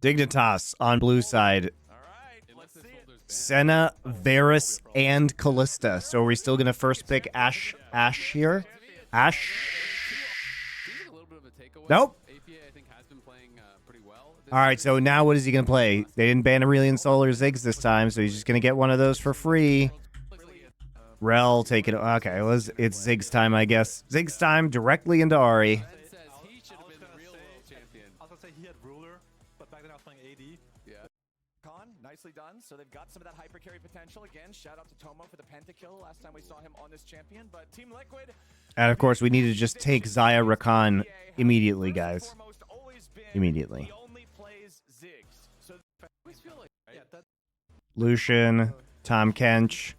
Dignitas on blue side. Senna, Varus, and Callista. So are we still going to first pick Ashe here? Ashe? Nope. All right, so now what is he going to play? They didn't ban Aurelion Sol or Ziggs this time, so he's just going to get one of those for free. Rel, take it. Okay, well, it's Ziggs time, I guess. Ziggs time directly into Ahri. Nicely done. So they've got some of that hyper carry potential. Again, shout out to Tomo for the pentakill last time we saw him on this champion. But Team Liquid. And of course, we need to just take Xayah Rakan immediately, guys. Immediately. Lucian, Tom Kench.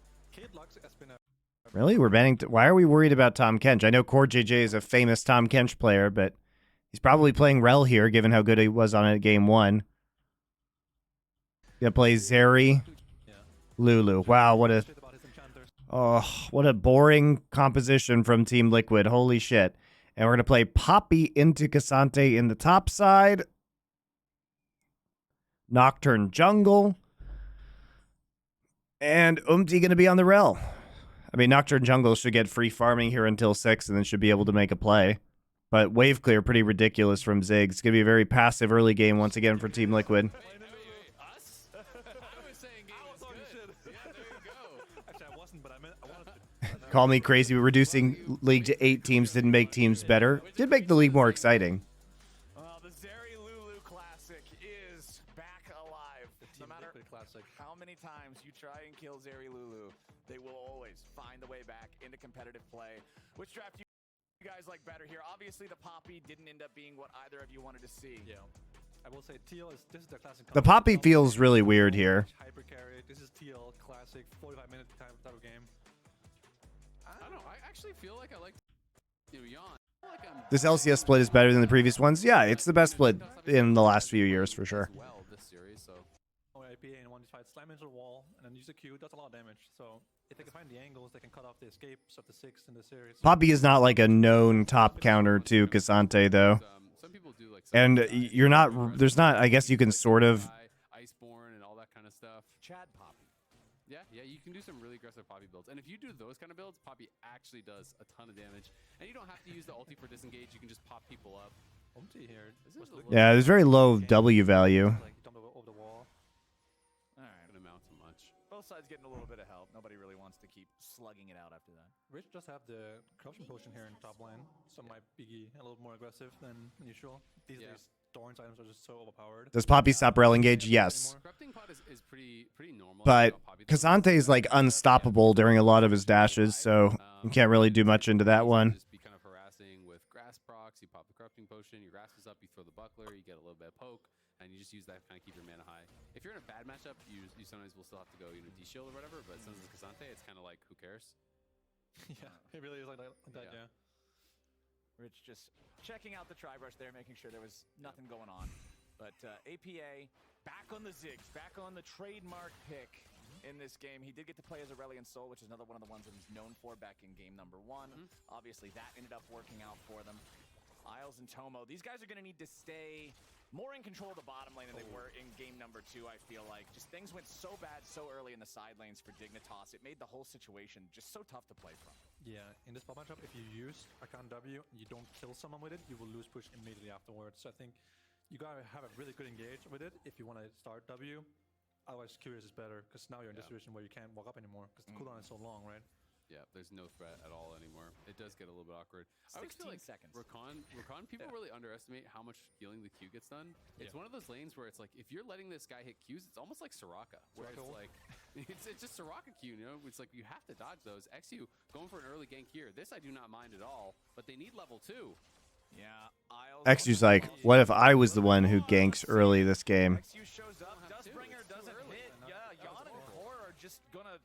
Really? We're banning... Why are we worried about Tom Kench? I know Core JJ is a famous Tom Kench player, but he's probably playing Rel here, given how good he was on it game 1. Gonna play Zeri. Lulu. Wow, what a... Oh, what a boring composition from Team Liquid. Holy shit. And we're gonna play Poppy into Cassante in the top side. Nocturne jungle. And Umti gonna be on the Rel. I mean, Nocturne jungle should get free farming here until 6 and then should be able to make a play. But wave clear, pretty ridiculous from Ziggs. It's gonna be a very passive early game once again for Team Liquid. Call me crazy, but reducing league to 8 teams didn't make teams better. Did make the league more exciting. Well, the Zeri Lulu Classic is back alive. No matter how many times you try and kill Zeri Lulu, they will always find the way back into competitive play. Which draft you guys like better here? Obviously, the Poppy didn't end up being what either of you wanted to see. Yeah. I will say TL is this is the classic. The Poppy feels really weird here. Hyper carry. This is TL classic 45-minute type of game. I don't know. I actually feel like I like Yawn. This LCS split is better than the previous ones. Yeah, it's the best split in the last few years for sure. Well, this series, so IPA and one fight slam into the wall and then use a Q. Does a lot of damage. So if they can find the angles, they can cut off the escapes of the 6 in the series. Poppy is not like a known top counter to Cassante though. Some people do like. And you're not. There's not. I guess you can sort of. Iceborne and all that kind of stuff. Chad Poppy. Yeah, you can do some really aggressive Poppy builds. And if you do those kind of builds, Poppy actually does a ton of damage. And you don't have to use the ulti for disengage. You can just pop people up. Ulti here. Yeah, there's very low W value. Like jump over the wall. All right, gonna amount to much. Both sides getting a little bit of help. Nobody really wants to keep slugging it out after that. Rich just have the corruption potion here in top lane, so might be a little more aggressive than usual. These days, Thorns items are just so overpowered. Does Poppy stop Rel engage? Yes. Is pretty normal. But Cassante is like unstoppable during a lot of his dashes, so you can't really do much into that one. Just be kind of harassing with grass procs. You pop the corrupting potion, your grass is up, you throw the buckler, you get a little bit of poke, and you just use that to kind of keep your mana high. If you're in a bad matchup, you sometimes will still have to go, D-shield or whatever, but since it's Cassante, it's kind of like, who cares? Yeah, it really is like that, yeah. Rich just checking out the tri-brush there, making sure there was nothing going on. But APA back on the Ziggs, back on the trademark pick in this game. He did get to play as Aurelion Sol, which is another one of the ones that he's known for back in game number 1. Obviously, that ended up working out for them. Isles and Tomo, these guys are going to need to stay more in control of the bottom lane than they were in game number 2, I feel like. Just things went so bad so early in the side lanes for Dignitas. It made the whole situation just so tough to play from. Yeah, in this bot matchup, if you use Arcan W and you don't kill someone with it, you will lose push immediately afterwards. So I think you gotta have a really good engage with it if you want to start W. Otherwise, Curious is better, because now you're in this situation where you can't walk up anymore, because the cooldown is so long, right? Yeah, there's no threat at all anymore. It does get a little bit awkward. 16 seconds. Rakan, people really underestimate how much healing the Q gets done. It's one of those lanes where it's like, if you're letting this guy hit Qs, it's almost like Soraka, where it's like, it's just Soraka Q, It's like, you have to dodge those. XU going for an early gank here. This I do not mind at all, but they need level 2. Yeah. XU's like, what if I was the one who ganks early this game? XU shows up, Dustbringer doesn't hit. Yeah, Yawn and Core are just gonna...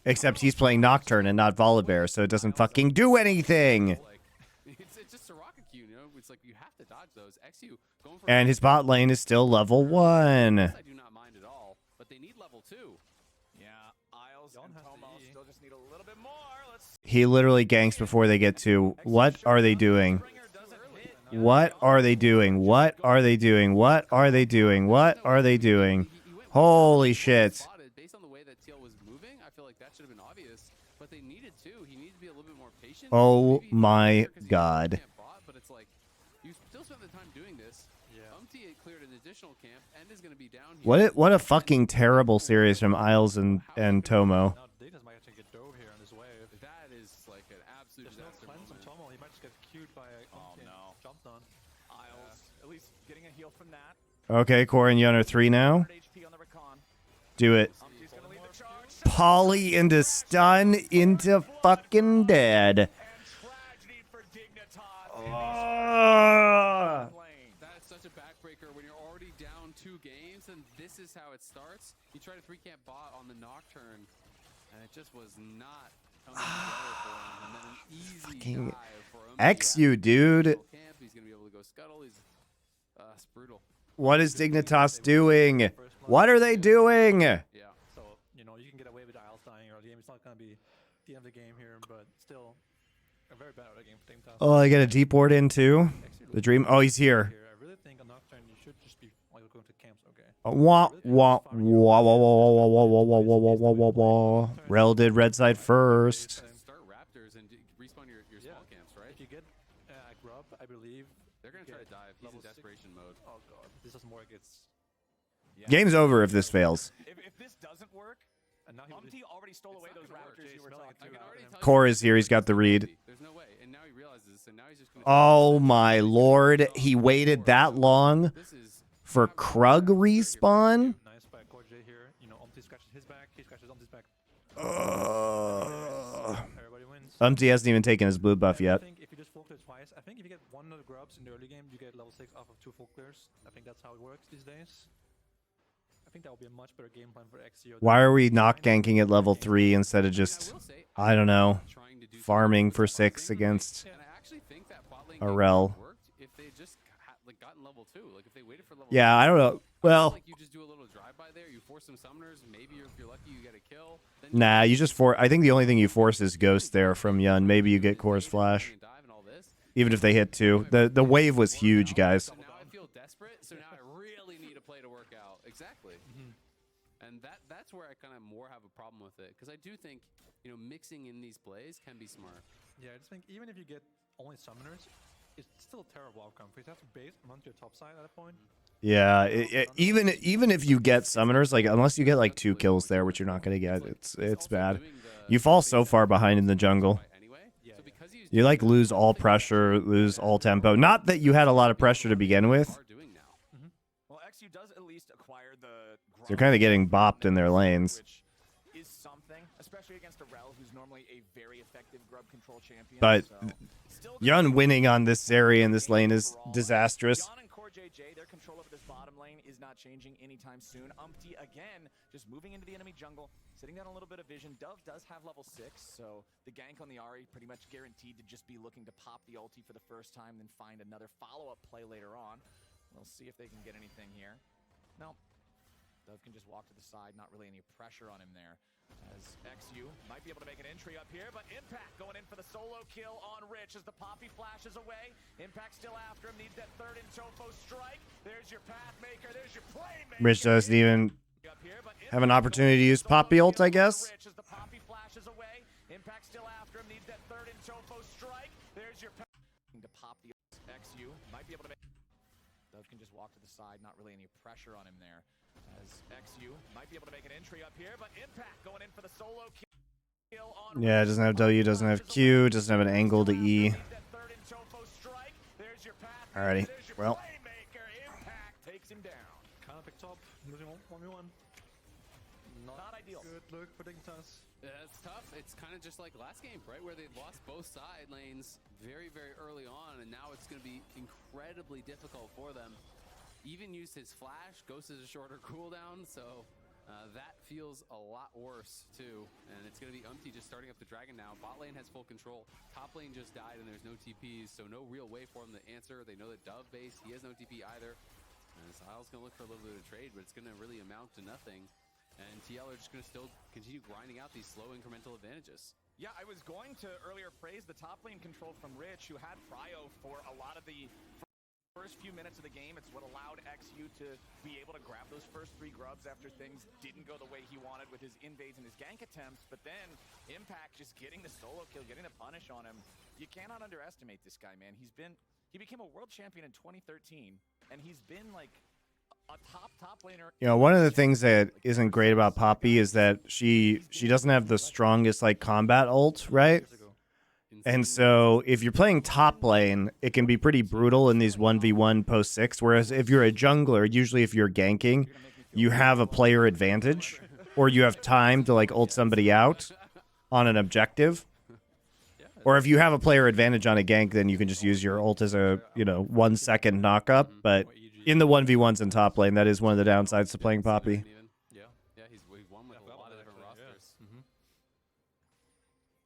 Except he's playing Nocturne and not Volibear, so it doesn't fucking do anything. It's just Soraka Q, It's like you have to dodge those. XU going for and his bot lane is still level 1. I do not mind at all, but they need level 2. Yeah, Isles and Tomo still just need a little bit more. He literally ganks before they get to. What are they doing? What are they doing? What are they doing? What are they doing? What are they doing? Holy shit. Based on the way that TL was moving, I feel like that should have been obvious, but they needed to. He needed to be a little bit more patient. Oh my god. But it's like, you still spent the time doing this. UMT cleared an additional camp and is going to be down here. What a fucking terrible series from Isles and Tomo. Now Dignitas might actually get dove here on this wave. That is like an absolute There's no disaster cleanse on moment. Tomo. He might just get queued by jumped on. Isles, at least getting a heal from that. Okay, Core and Yun are 3 now. 100 HP on the recon. Do it. Umpty's gonna lead the charge. Poly into stun into fucking dead. And tragedy for Dignitas. Lane. That is such a backbreaker when you're already down 2 games, and this is how it starts. You try to 3-camp bot on the Nocturne, and it just was not coming together for him. And then an easy Fucking dive for him. X you, dude. Camp. He's gonna be able to go scuttle. It's brutal. What is Dignitas doing? What are they doing? Yeah. So, you know, you can get away with Isles dying early game. It's not going to be the end of the game here, but still a very bad early game for Dignitas. Oh, I get a deep ward in too. The dream. Oh, he's here. I really think on Nocturne you should just be going to camps, okay? Wah, wah, wah, wah, wah, wah, wah, wah, wah, wah, wah, wah, wah, wah. Rel did red side first. Start Raptors and respawn your small camps, right? If you get grub, I believe They're gonna try to dive. He's in level 6. desperation mode. Oh god, this doesn't work. It's Game's over if this fails. If this doesn't work, and now Umpty already stole away those Raptors you were talking I can about. already tell Core you is here. He's got the read. There's no way, and now he realizes, and now he's just gonna. Oh my lord. He waited that long This is for Krug respawn? nice by Core J here. You know, Umpty scratches his back. He scratches Umpty's back. Everybody wins. Umpty hasn't even taken his blue buff yet. I think if you just full clear twice, I think if you get one of the grubs in the early game, you get level 6 off of 2 full clears. I think that's how it works these days. I think that would be a much better game plan for XCO. Why are we knock ganking at level 3 instead of just, I don't know, trying to do farming for 6 against and I actually think that bot lane a game Rel? worked if they just like gotten level 2. Like if they waited for level. Yeah, 2, I don't know. Well, like you just do a little drive by there. You force some summoners. Maybe if you're lucky, you get a kill. Then nah, you just I think the only thing you force is Ghost there from Yun. Maybe you get Core's Flash. dive and all this. Even if they hit 2. The wave was huge, guys. So now I feel desperate. So now I really need a play to work out. Exactly. And that's where I kind of more have a problem with it, because I do think, you know, mixing in these plays can be smart. Yeah, I just think even if you get only summoners, it's still a terrible outcome. Because you have to base run to your top side at that point. Yeah, even if you get summoners, like unless you get like 2 kills there, which you're not gonna get, it's bad. You fall so far behind in the jungle. So because he's You like lose all pressure, lose all tempo. Not that you had a lot of pressure to begin with. are doing now. Well, XU does at least acquire the. They're kind of getting bopped in their lanes. Which is something, especially against a Rel, who's normally a very effective grub control champion. But so still Yun winning on this area in this lane is disastrous. Yon and Core JJ, their control over this bottom lane is not changing anytime soon. Umpty again, just moving into the enemy jungle, sitting down a little bit of vision. Dove does have level 6, so the gank on the Ahri pretty much guaranteed to just be looking to pop the ulti for the first time, then find another follow-up play later on. We'll see if they can get anything here. No. Dove can just walk to the side, not really any pressure on him there. As XU might be able to make an entry up here, but Impact going in for the solo kill on Rich as the Poppy flashes away. Impact still after him, needs that third in Tofo strike. There's your Pathmaker, there's your Playmaker. Rich doesn't even Up here, but have an opportunity to use Poppy ult, I guess. Rich as the Poppy flashes away. Impact still after him, needs that third in Tofo strike. There's your to pop the XU might be able to make. Dove can just walk to the side, not really any pressure on him there. As XU might be able to make an entry up here, but Impact going in for the solo kill on. Yeah, it doesn't have W, doesn't have Q, doesn't have an angle to E. Alrighty, well. Impact takes him down. Kind of picked up, losing 1v1. Not ideal. Good look for Dignitas. Yeah, it's tough. It's kind of just like last game, right, where they lost both side lanes very, very early on, and now it's going to be incredibly difficult for them. Even used his flash. Ghost is a shorter cooldown, so that feels a lot worse too. And it's going to be Umpty just starting up the dragon now. Bot lane has full control. Top lane just died, and there's no TPs, so no real way for him to answer. They know that Dove base, he has no TP either. And Syle's going to look for a little bit of trade, but it's going to really amount to nothing. And TL are just going to still continue grinding out these slow incremental advantages. Yeah, I was going to earlier praise the top lane control from Rich, who had Prio for a lot of the first few minutes of the game, it's what allowed XU to be able to grab those first 3 grubs after things didn't go the way he wanted with his invades and his gank attempts. But then Impact just getting the solo kill, getting the punish on him. You cannot underestimate this guy, man. He became a world champion in 2013, and he's been like a top laner. You know, one of the things that isn't great about Poppy is that she doesn't have the strongest like combat ult, right? And so if you're playing top lane, it can be pretty brutal in these 1v1 post 6. Whereas if you're a jungler, usually if you're ganking, you have a player advantage, or you have time to like ult somebody out on an objective. Or if you have a player advantage on a gank, then you can just use your ult as a 1 second knock up. But in the 1v1s in top lane, that is one of the downsides to playing Poppy. Yeah, he's won with a lot of different rosters.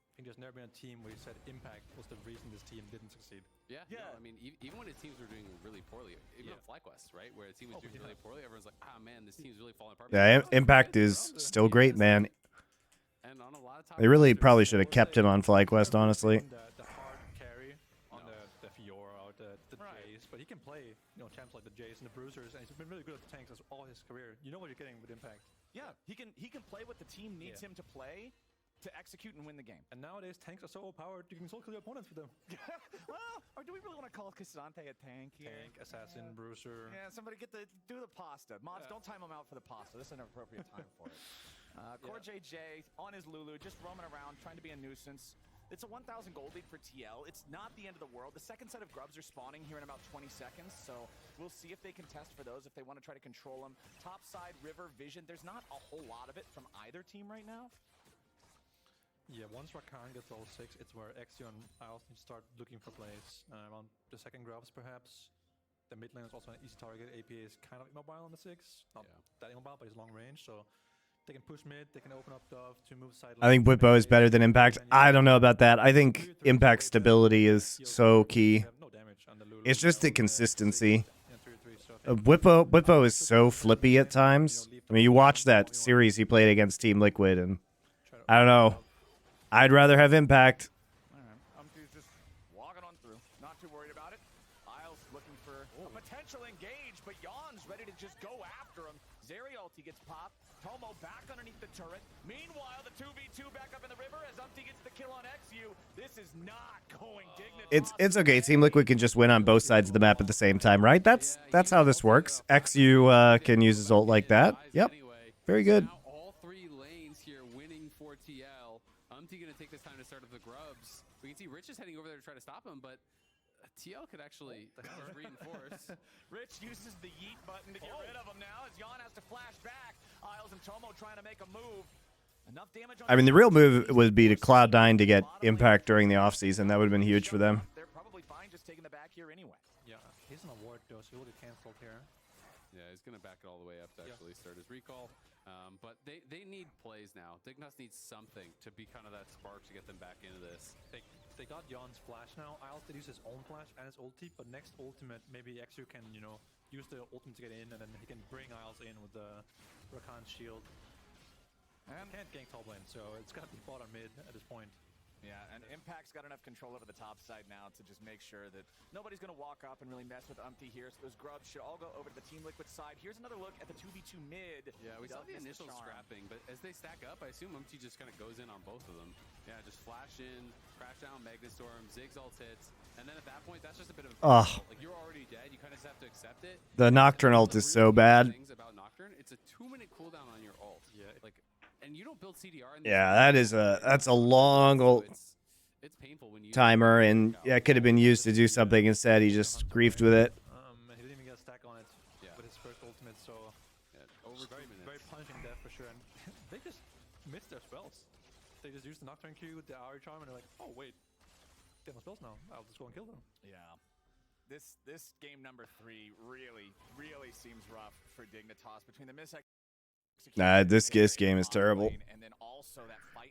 I think there's never been a team where you said Impact was the reason this team didn't succeed. Yeah. No, I mean, even when the teams were doing really poorly, even at FlyQuest, right, where a team was doing really poorly, everyone's like, ah, man, this team's really falling apart. Yeah, Impact is still great, man. And on a lot of They really probably should have kept him on FlyQuest, honestly. The hard carry on the Fiora or the Jace, but he can play champs like the Jace and the Bruisers, and he's been really good at the tanks all his career. You know what you're getting with Impact. Yeah, he can play what the team needs him to play to execute and win the game. And nowadays, tanks are so overpowered, you can solo kill your opponents with them. Well, or do we really want to call Cassante a tank here? Tank, assassin, bruiser. Yeah, somebody do the pasta. Mods, don't time him out for the pasta. This is an appropriate time for it. Core JJ on his Lulu, just roaming around, trying to be a nuisance. It's a 1,000 gold lead for TL. It's not the end of the world. The second set of grubs are spawning here in about 20 seconds, so we'll see if they can test for those, if they want to try to control them. Top side, River, Vision, there's not a whole lot of it from either team right now. Yeah, once Rakan gets level 6, it's where XU and Isles need to start looking for plays around the second grubs, perhaps. The mid lane is also an easy target. AP is kind of immobile on the 6. Not that immobile, but he's long range, so they can push mid, they can open up Dove to move side. I think Bwipo is better than Impact. I don't know about that. I think Impact stability is so key. It's just the consistency. Bwipo is so flippy at times. I mean, you watch that series he played against Team Liquid, and I don't know. I'd rather have Impact. Umti's just walking on through, not too worried about it. Isles looking for a potential engage, but Yon's ready to just go after him. Zeri ulti gets popped. Tomo back underneath the turret. Meanwhile, the 2v2 back up in the river as Umti gets the kill on XU. This is not going Dignitas. It's okay. Team Liquid can just win on both sides of the map at the same time, right? That's how this works. XU can use his ult like that. Yep. Very good. Now all 3 lanes here winning for TL. Umti going to take this time to start up the grubs. We can see Rich is heading over there to try to stop him, but TL could actually reinforce. Rich uses the yeet button to get rid of him now as Yon has to flash back. Isles and Tomo trying to make a move. Enough damage on I mean, the real move would be to Cloud9 to get Impact during the offseason. That would have been huge for them. They're probably fine just taking the back here anyway. Yeah, he's an award though, so he will get cancelled here. Yeah, he's going to back it all the way up to actually start his recall. But they need plays now. Dignitas needs something to be kind of that spark to get them back into this. They got Yon's flash now. Isles did use his own flash and his ulti, but next ultimate, maybe XU can, use the ultimate to get in, and then he can bring Isles in with the Rakan shield. And can't gank top lane, so it's got to be bottom mid at this point. Yeah, and Impact's got enough control over the top side now to just make sure that nobody's going to walk up and really mess with Umti here. So those grubs should all go over to the Team Liquid side. Here's another look at the 2v2 mid. Yeah, we saw the initial scrapping, but as they stack up, I assume Umti just kind of goes in on both of them. Yeah, just flash in, crash down Magnastorm, Ziggs ult hits, and then at that point, that's just a bit of a like you're already dead. You kind of just have to accept it. The Nocturne ult is so bad. Things about Nocturne, it's a 2-minute cooldown on your ult. Yeah, like, and you don't build CDR. Yeah, that's a long ult. It's painful when you timer, and yeah, it could have been used to do something. Instead, he just griefed with it. He didn't even get a stack on it with his first ultimate, so over very punishing death for sure. And they just missed their spells. They just used the Nocturne Q, the Ari Charm, and they're like, oh wait, they have no spells now. I'll just go and kill them. Yeah. This game number 3 really seems rough for Dignitas between the miss. Nah, this game is terrible.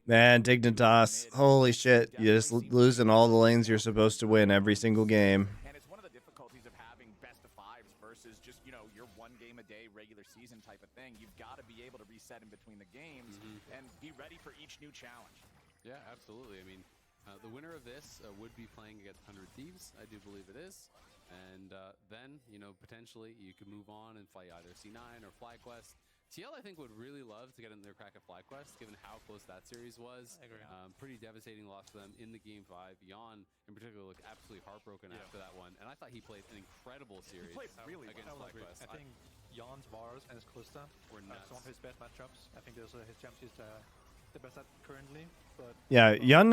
Man, Dignitas, holy shit. You're just losing all the lanes you're supposed to win every single game. And it's one of the difficulties of having best of 5s versus just, your 1 game a day regular season type of thing. You've got to be able to reset in between the games and be ready for each new challenge. Yeah, absolutely. I mean, the winner of this would be playing against 100 Thieves. I do believe it is. And then, you know, potentially you could move on and fight either C9 or FlyQuest. TL, I think, would really love to get in their crack at FlyQuest, given how close that series was. I agree. Pretty devastating loss for them in the Game 5. Jan, in particular, looked absolutely heartbroken after that one. And I thought he played an incredible series played really against well. FlyQuest. I think Jan's Vars and his Cluster Were nuts. some of his best matchups. I think those are his champs he's the best at currently. But Yeah, Yun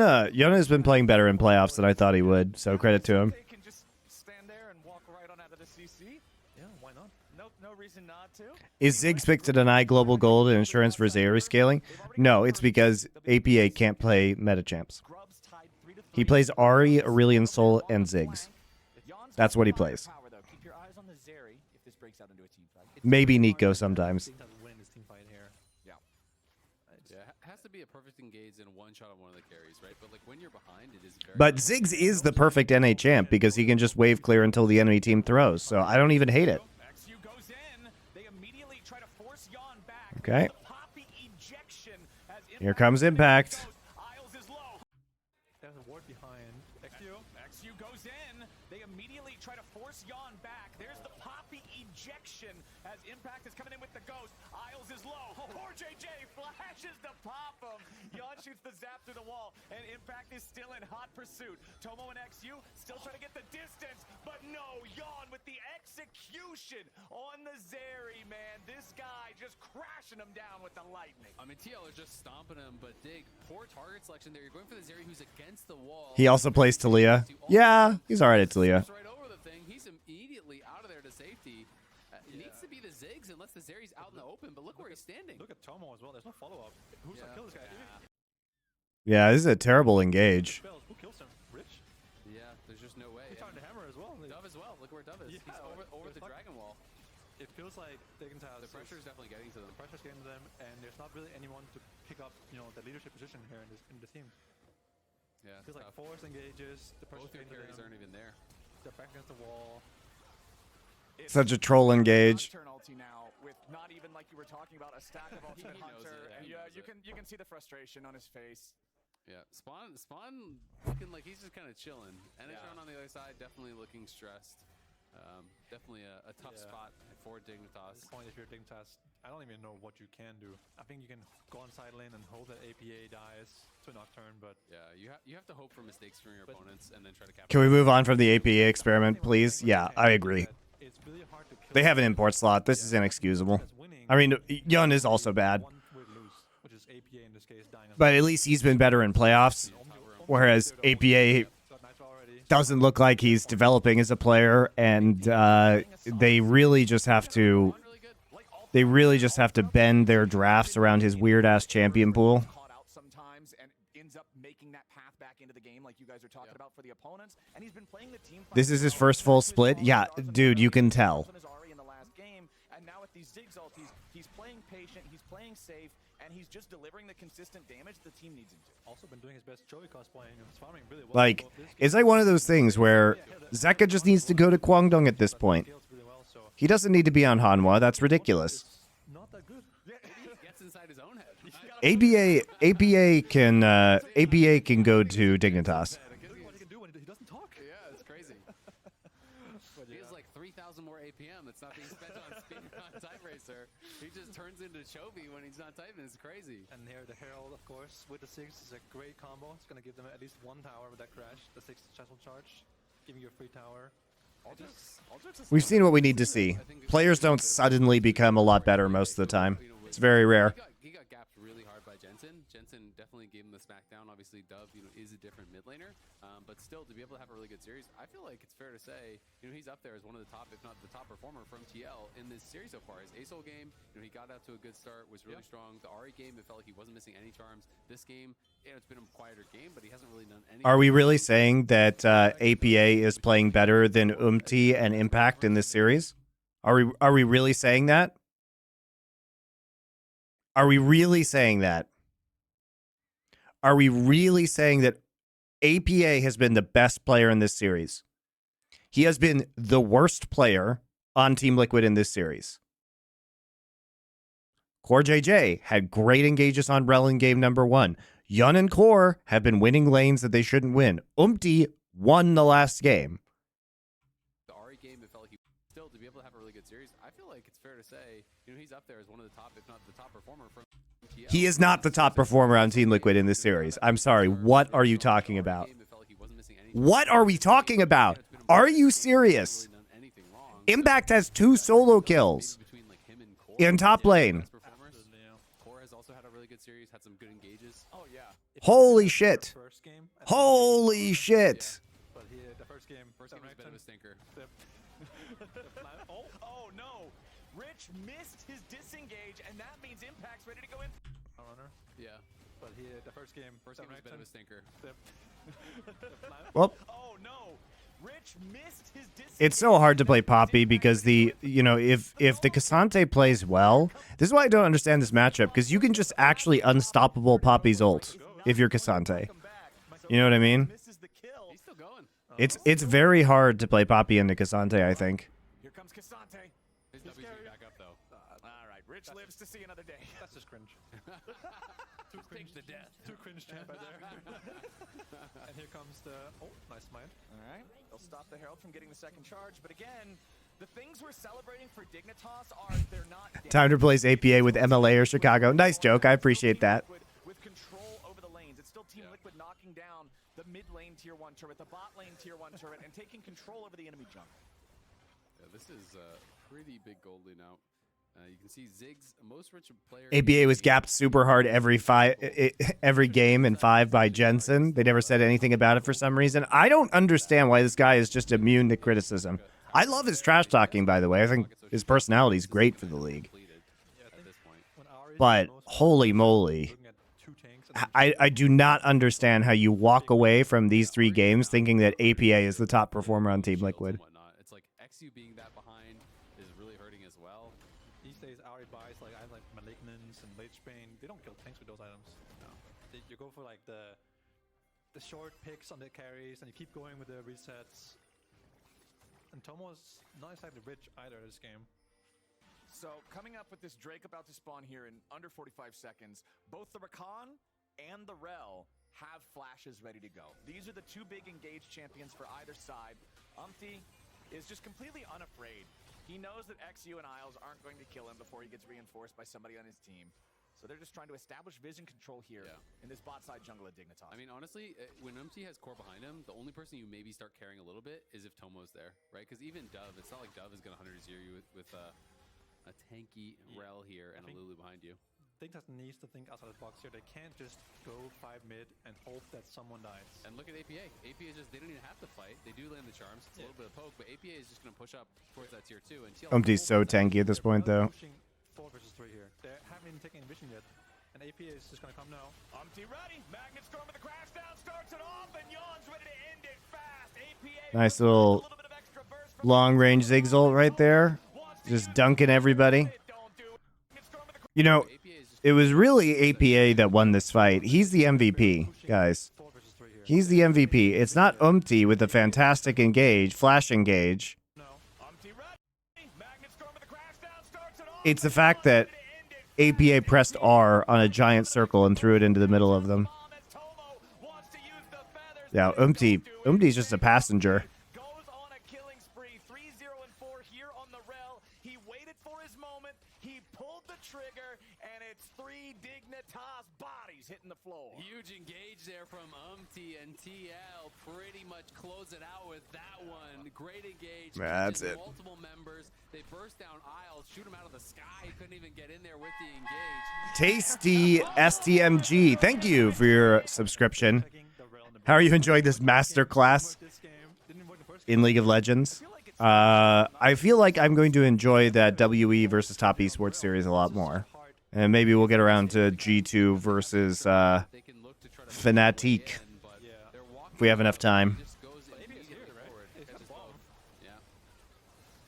has been playing better in playoffs than I thought he would, so credit to him. They can just stand there and walk right on out of the CC. yeah, why not? No reason not to. Is Ziggs picked to deny global gold and insurance for Zeri scaling? No, it's because APA can't play meta champs. Grubs tied 3-3. He plays Ahri, Aurelion Sol, and Ziggs. That's what he plays. Power, though. Keep your eyes on the Zeri if this breaks out into a team fight. Maybe Nico sometimes. Dignitas will win this team fight here. Yeah. Yeah, it has to be a perfect engage and one shot on one of the carries, right? But like when you're behind, it is very. But Ziggs is the perfect NA champ because he can just wave clear until the enemy team throws, so I don't even hate it. XU goes in. They immediately try to force Jan back. Okay. The poppy ejection as Here comes Impact. Isles is low. There's a ward behind XU. XU goes in. They immediately try to force Jan back. There's the poppy ejection as Impact is coming in with the ghost. Isles is low. Poor JJ flashes to pop him. Jan shoots the zap through the wall, and Impact is still in hot pursuit. Tomo and XU still trying to get the distance, but no, Jan with the execution on the Zeri, man. This guy just crashing him down with the lightning. I mean, TL is just stomping him, but Dig, poor target selection there. You're going for the Zeri who's against the wall. He also plays Talia. Yeah, he's alright at Talia. Right over the thing. He's immediately out of there to safety. It needs to be the Ziggs unless the Zeri's out in the open, but look where he's standing. Look at Tomo as well. There's no follow-up. Who's gonna kill this guy? Yeah, this is a terrible engage. Spells. Who kills him? Rich? Yeah, there's just no way. He's trying to hammer as well. Dove as well. Look where Dove is. Yeah, He's over the fuck? dragon wall. It feels like Dignitas. The pressure is definitely getting to them. The pressure's getting to them, and there's not really anyone to pick up, you know, the leadership position here in the team. Yeah, Feels like tough. force engages. The pressure's Both your getting to carries them. aren't even there. They're back against the wall. Such a troll engage. Turn ulti now with not even like you were talking about a stack of ultimate He knows hunter, it, and he knows you it. can see the frustration on his face. Yeah, Spawn looking like he's just kind of chilling. Energon on the other side, definitely looking stressed. Definitely a tough Yeah. spot for At Dignitas. this point, if you're Dignitas, I don't even know what you can do. I think you can go on side lane and hope that APA dies to Nocturne, but Yeah, you have to hope for mistakes from your opponents and then try to capture. Can we move on from the APA experiment, please? Yeah, I agree. it's really hard to kill. They have an import slot. This is inexcusable. That's winning. I mean, Yun is also bad, One would lose, which is APA in this case dying. but at least he's been better in playoffs, whereas APA doesn't look like he's developing as a player, and they really just have to bend their drafts around his weird ass champion pool. Caught out sometimes and ends up making that path back into the game, like you guys are talking about for the opponents. And he's been playing the team. This is his first full split. Yeah, dude, you can tell. In the last game, and now with these Ziggs ultis, he's playing patient, he's playing safe, and he's just delivering the consistent damage the team needs him to. Also been doing his best Joey cosplaying and farming really well. Like, it's like one of those things where Zeka just needs to go to Kwangdong at this point. Really well, so He doesn't need to be on Hanwha. That's ridiculous. it's not that good. He gets inside his own head. APA can go to Dignitas. Look what he can do when he doesn't talk. Yeah, it's crazy. He has like 3,000 more APM that's not being spent on speed on Time Racer. He just turns into Chovy when he's not typing. It's crazy. And here the Herald, of course, with the 6 is a great combo. It's going to give them at least one tower with that crash. The 6 chest will charge, giving you a free tower. We've seen what we need to see. Players don't suddenly become a lot better most of the time. It's very rare. He got gapped really hard by Jensen. Jensen definitely gave him the smackdown. Obviously, Dove, is a different mid laner, but still to be able to have a really good series, I feel like it's fair to say, he's up there as one of the top, if not the top performer from TL in this series so far. His ASOL game, he got out to a good start, was really strong. The Ahri game, it felt like he wasn't missing any charms. This game, it's been a quieter game, but he hasn't really done anything. Are we really saying that APA is playing better than UMT and Impact in this series? Are we really saying that? Are we really saying that? Are we really saying that APA has been the best player in this series? He has been the worst player on Team Liquid in this series. Core JJ had great engages on Rel in game number 1. Yun and Core have been winning lanes that they shouldn't win. Umti won the last game. The Ahri feel like it's fair to say, you know, he's up there as one of the top, if not the top performer from TL. He is not the top performer on Team Liquid in this series. I'm sorry. What are you talking about? What are we talking about? Are you serious? Impact has 2 solo kills in top lane. Core has also had a really good series, had some good engages. Oh yeah. Holy shit. First game, Holy shit. but here the first game First game was a bit of a stinker. Oh no. Rich missed his disengage, and that means Impact's ready to go in. runner, Yeah. but here the first game, First game was a bit of a stinker. Well, Oh no. Rich missed his disengage. it's so hard to play Poppy because the, you know, if the Cassante plays well, this is why I don't understand this matchup, because you can just actually unstoppable Poppy's ult if you're Cassante. You know what I mean? Misses the kill. He's still going. It's very hard to play Poppy into Cassante, I think. Here comes Cassante. His W's back up though. All right, Rich lives to see another day. that's just cringe. Too cringe to death. Too cringe champ right there. And here comes the nice smite. All right, they'll stop the Herald from getting the second charge, but again, the things we're celebrating for Dignitas are they're not Time to replace APA with MLA or Chicago. Nice joke. I appreciate that. With control over the lanes. It's still Team Liquid knocking down the mid lane tier 1 turret, the bot lane tier 1 turret, and taking control over the enemy jungle. Yeah, this is pretty big gold lead now. You can see Ziggs, most rich player. APA was gapped super hard every game in 5 by Jensen. They never said anything about it for some reason. I don't understand why this guy is just immune to criticism. I love his trash talking, by the way. I think his personality is great for the league. At this point. When Ari is But the most holy moly, looking at 2 tanks and I do not understand how you walk away from these 3 games thinking that APA is the top performer on Team Shields and Liquid. whatnot. It's like XU being that behind is really hurting as well. these days Ari buys like I have like Malignance and Late Spain. They don't kill tanks with those items. No. You go for like the short picks on the carries, and you keep going with the resets. And Tomo's not exactly rich either this game. So coming up with this Drake about to spawn here in under 45 seconds, both the Rakan and the Rel have flashes ready to go. These are the 2 big engaged champions for either side. is just completely unafraid. He knows that XU and Isles aren't going to kill him before he gets reinforced by somebody on his team. So they're just trying to establish vision control here in this bot side jungle at Dignitas. I mean, honestly, when UMT has core behind him, the only person you maybe start caring a little bit is if Tomo's there, right? Because even Dove, it's not like Dove is going to 100-0 you with a tanky Rel here and a Lulu behind you. Dignitas needs to think outside the box here. They can't just go 5 mid and hope that someone dies. And look at APA. APA is just, they don't even have to fight. They do land the charms. It's a little bit of poke, but APA is just going to push up towards that tier 2. And TL UMT's so tanky at this point, though. Pushing 4 versus 3 here. They haven't even taken vision yet. And APA is just going to come now. ready. Magnet Storm with the crash down starts it off, and Yon's ready to end it fast. APA Nice little bit of extra burst from long-range Ziggs ult right there. Just dunking everybody. You know, it was really APA that won this fight. He's the MVP, guys. 4 versus 3 here. He's the MVP. It's not UMT with a fantastic engage, flash engage. No. Magnet Storm with the crash down starts it off. It's the fact that APA pressed R on a giant circle and threw it into the middle of them. Yeah, UMT's just a passenger. Goes on a killing spree. 3-0 and 4 here on the Rel. He waited for his moment. He pulled the trigger, and it's 3 Dignitas bodies hitting the floor. Huge engage there from UMT and TL. Pretty much close it out with that one. Great engage. That's Catches it. Multiple members. They burst down Isles, shoot him out of the sky. He couldn't even get in there with the engage. Tasty STMG, thank you for your subscription. How are you enjoying this masterclass This game didn't work the first in League of Legends? I feel like I'm going to enjoy that WE versus Top Esports series a lot more. And maybe we'll get around to G2 versus They can look to try to Fnatic but they're walking if we have enough time. just goes immediately forward. It's Catches above. both. Yeah.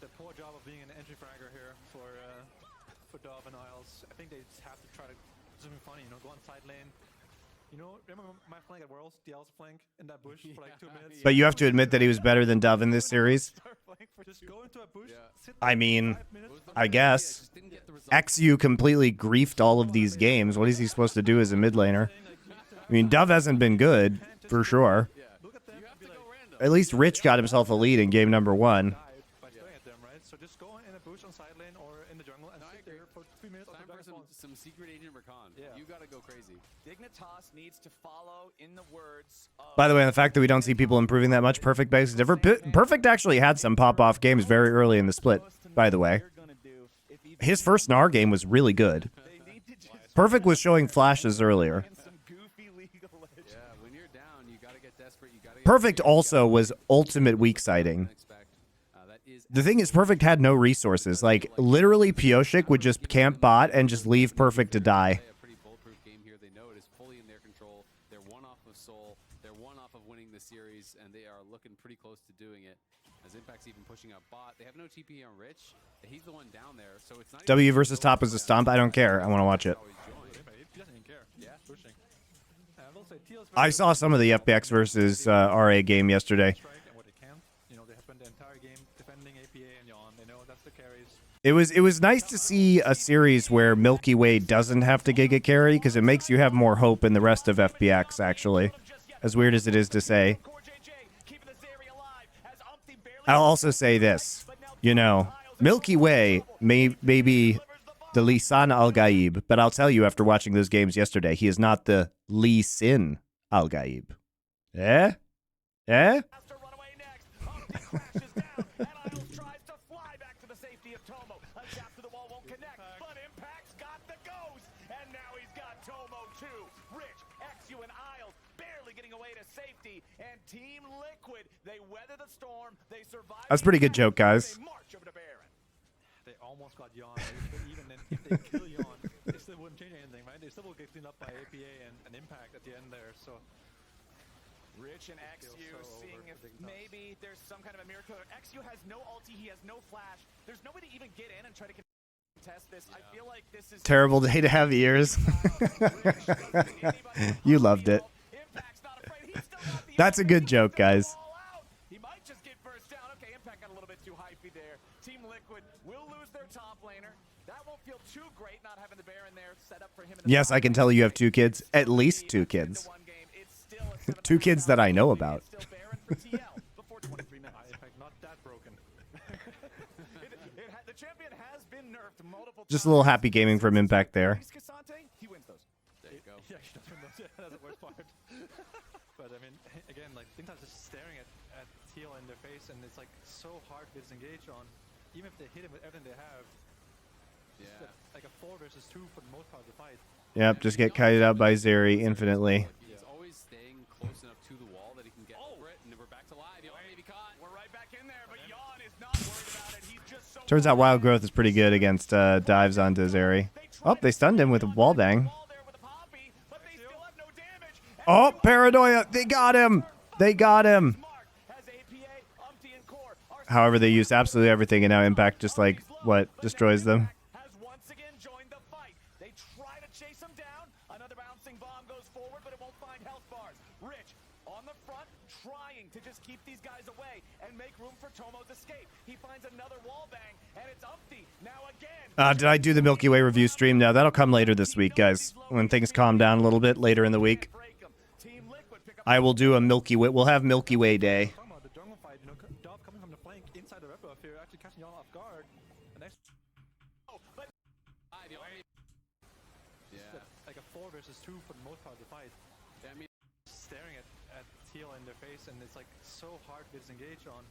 The poor job of being an entry fragger here for Dove and Isles. I think they just have to try to do something funny, go on side lane. Remember my flank at Worlds? The Isles flank in that bush for like 2 minutes? But you have to admit that he was better than Dove in this series. Just go into a bush, sit I there mean, for 5 minutes. I guess. XU completely griefed all of these games. What is he supposed to do as a mid laner? I mean, Dove hasn't been good, for sure. Look at them and be like, At least Rich got himself a lead in game number 1. die by staring at them, right? So just go in a bush on side lane or tower in the jungle and No, I sit agree. there for 3 minutes Time until for dragon spawns. some secret agent recon. Yeah. You gotta go crazy. Dignitas needs to follow in the words of By the way, the fact that we don't see people improving that much, Perfect begs to differ. Perfect actually had some pop-off games very early in the split, by the way. His first Gnar game was really good. Perfect was showing flashes earlier. Yeah, when you're down, you gotta get desperate. You gotta get Perfect also was ultimate weak siding. The thing is, Perfect had no resources. Like, literally, Pioshik would just camp bot and just leave Perfect to die. A pretty bulletproof game here. They know it is fully in their control. They're one off of Soul. They're one off of winning the series, and they are looking pretty close to doing it. As Impact's even pushing out bot. They have no TP on Rich. He's the one down there, so it's not W versus top is a stomp. I don't care. I want to watch it. He doesn't even care. Yeah. Pushing. I will say TL's I saw some of the FPX versus RA game yesterday. strike and what they can. You know, they have spent the entire game defending APA and Yawn. They know that's the carries. It was nice to see a series where Milky Way doesn't have to Giga carry because it makes you have more hope in the rest of FPX, actually. As weird as it is to say. I'll also say this. You know, Milky Way may be the Lisan Al-Gaib, but I'll tell you after watching those games yesterday, he is not the Lee Sin Al-Gaib. Eh? Eh? And Team Liquid, they weather the storm, they survive. That's a pretty good joke, guys. They march over to Baron. They almost got Yawn. Even then, if they kill Yawn, they still wouldn't change anything, right? They still will get cleaned up by APA and Impact at the end there. So Rich and XU so seeing if maybe there's some kind of a miracle. XU has no ulti, he has no flash. There's nobody to even get in and try to contest this. I feel like this is Terrible day to have ears. You loved it. That's a good joke, guys. He might just get burst down. Okay, Impact got a little bit too hypey there. Team Liquid will lose their top laner. That won't feel too great not having the Baron there set up for him. Yes, I can tell you have 2 kids. At least 2 kids. 2 kids that I know about. Impact not that broken. The champion has been nerfed multiple Just a little happy gaming from Impact there. He wins those. There you go. Yeah, he does win those. Yeah, that's the worst part. But I mean, again, like Dignitas just staring at Teal in their face, and it's like so hard to disengage on. Even if they hit him with everything they have, Yeah. like a 4 versus 2 for the most part of the fight. Yep, just get kited out by Zeri infinitely. He's always staying close enough to the wall that he can get over it, and we're back to live. Yawn may be caught. We're right back in there, but Yawn is not worried about it. He's just so Turns out Wild Growth is pretty good against dives onto Zeri. Oh, they stunned him with a wall bang. Oh, Paranoia! They got him! They got him! However, they used absolutely everything, and now Impact just, like, what, destroys them. Has once again joined the fight. They try to chase him down. Another bouncing bomb goes forward, but it won't find health bars. Rich on the front, trying to just keep these guys away and make room for Tomo's escape. He finds another wall bang, and it's Umpty now again. Did I do the Milky Way review stream? No, that'll come later this week, guys. When things calm down a little bit later in the week. I will do a Milky Way. We'll have Milky Way Day. Talking about the jungle fight, you know, Dove coming from the flank inside the red buff here, actually catching Yawn off guard. And next, Yeah. like a 4 versus 2 for the most part of the fight. I mean, Staring at Teal in their face, and it's like so hard to disengage on.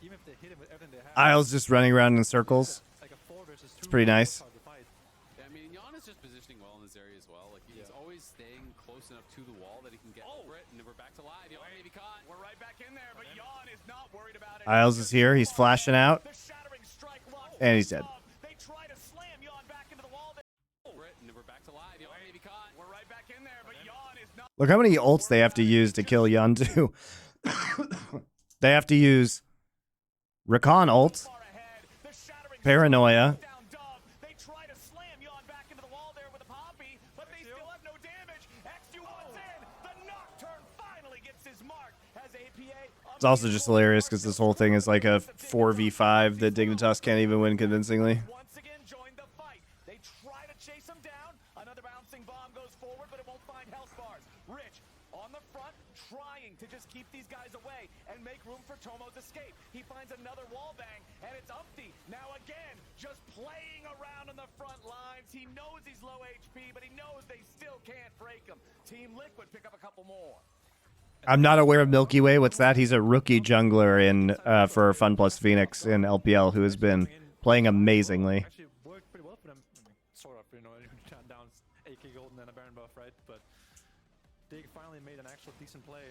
Even if they hit him with everything they have. Isles just running around in circles. Like a 4 versus 2. It's pretty nice. For the most part of the fight. yeah, I mean, Yawn is just positioning well in this area as well. Like he's always staying close enough to the wall that he can get over it, and we're back to live. Yawn may be caught. We're right back in there, but Yawn is not worried about it. Isles is here. He's flashing out. The shattering strike locks And he's dead. They try to slam Yawn back into the wall. Over it, and we're back to live. Yawn may be caught. We're right back in there, but Yawn is not. Look how many ults they have to use to kill Yondu. They have to use Rakan ult, Far ahead. The shattering Paranoia, down Dove. They try to slam Yawn back into the wall there with a poppy, but they still have no damage. XU wants in. The Nocturne finally gets his mark as APA. It's also just hilarious because this whole thing is like a 4v5 that Dignitas can't even win convincingly. Once again joined the fight. They try to chase him down. Another bouncing bomb goes forward, but it won't find health bars. Rich on the front, trying to just keep these guys away and make room for Tomo's escape. He finds another wall bang, and it's Umpty. Now again, just playing around on the front lines. He knows he's low HP, but he knows they still can't break him. Team Liquid pick up a couple more. I'm not aware of Milky Way. What's that? He's a rookie jungler in for Fun Plus Phoenix in LPL who has been playing amazingly. Actually worked pretty well for them. I mean, sort of, you know, shot down AK Golden and a Baron buff, right? But they finally made an actual decent play,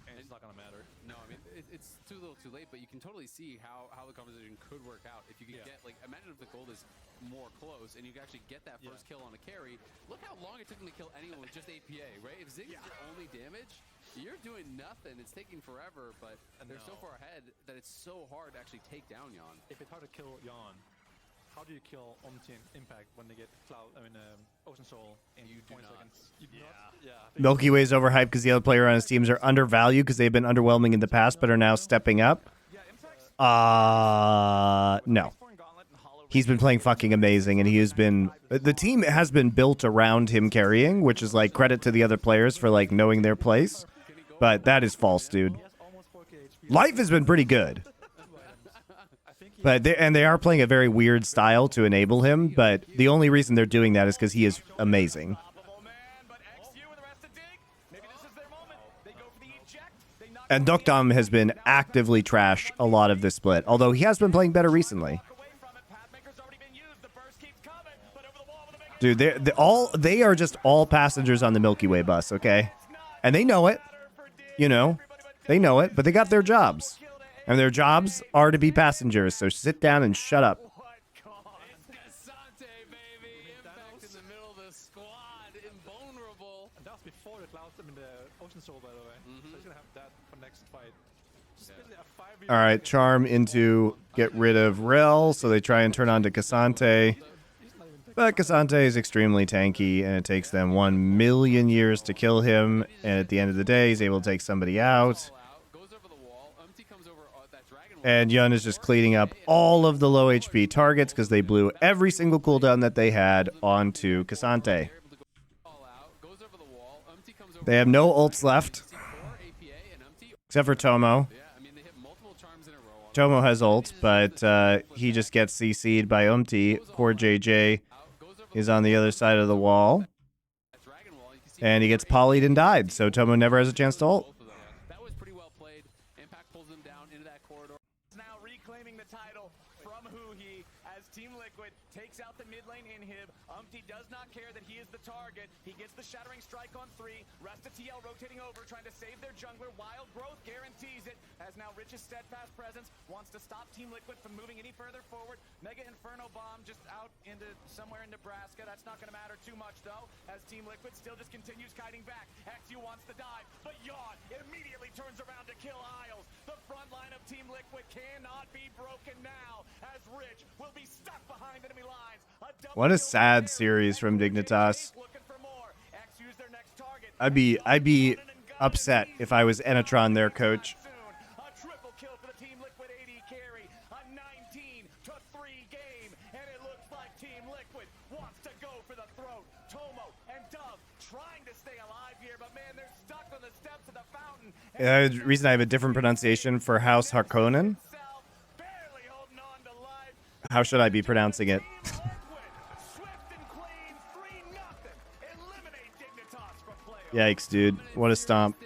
and it's not gonna matter. No, I mean, it's too little too late, but you can totally see how the conversation could work out. If you could get, like, imagine if the gold is more close and you can actually get that first kill on a carry. Look how long it took them to kill anyone with just APA, right? If Ziggs is your only damage, you're doing nothing. It's taking forever, but they're so far ahead that it's so hard to actually take down Yon. If it's hard to kill Yon, how do you kill Omti and Impact when they get Ocean Soul in 20 seconds? You do not? Yeah. Milky Way's overhyped because the other player on his teams are undervalued because they've been underwhelming in the past but are now stepping up. No. He's been playing fucking amazing, and he has been... The team has been built around him carrying, which is, like, credit to the other players for, like, knowing their place. But that is false, dude. Life has been pretty good. But they are playing a very weird style to enable him, but the only reason they're doing that is because he is amazing. And Dokdam has been actively trash a lot of this split, although he has been playing better recently. Dude, they are just all passengers on the Milky Way bus, okay? And they know it. You know, they know it, but they got their jobs. And their jobs are to be passengers, so sit down and shut up. And that was before the Cloud, I mean the Ocean Soul, by the way. So he's gonna have that for next fight. Just basically a 5v1. All right, Charm into get rid of Rel, so they try and turn on to Cassante. But Cassante is extremely tanky, and it takes them 1 million years to kill him. And at the end of the day, he's able to take somebody out. And Yun is just cleaning up all of the low HP targets because they blew every single cooldown that they had onto Cassante. They have no ults left, except for Tomo. Tomo has ult, but he just gets CC'd by Umti. Core JJ is on the other side of the wall. And he gets polyed and died, so Tomo never has a chance to ult. That was pretty well played. Impact pulls them down into that corridor. Now reclaiming the title from Huhi as Team Liquid takes out the mid lane inhib. Umpty does not care that he is the target. He gets the Shattering Strike on 3. Rest of TL rotating over, trying to save their jungler. Wild Growth guarantees it, as now Rich's steadfast presence wants to stop Team Liquid from moving any further forward. Mega Inferno Bomb just out into somewhere in Nebraska. That's not going to matter too much, though, as Team Liquid still just continues kiting back. XU wants to dive, but Yawn immediately turns around to kill Isles. The front line of Team Liquid cannot be broken now, as Rich will be stuck behind enemy lines. What a sad series from Dignitas. I'd be upset if I was Enetron, their coach. A triple kill for the Team Liquid AD carry. A 19-3 game, and it looks like Team Liquid wants to go for the throat. Tomo and Dove trying to stay alive here, but man, they're stuck on the steps of the fountain. The reason I have a different pronunciation for House Harkonnen. How should I be pronouncing it? Yikes, dude. What a stomp.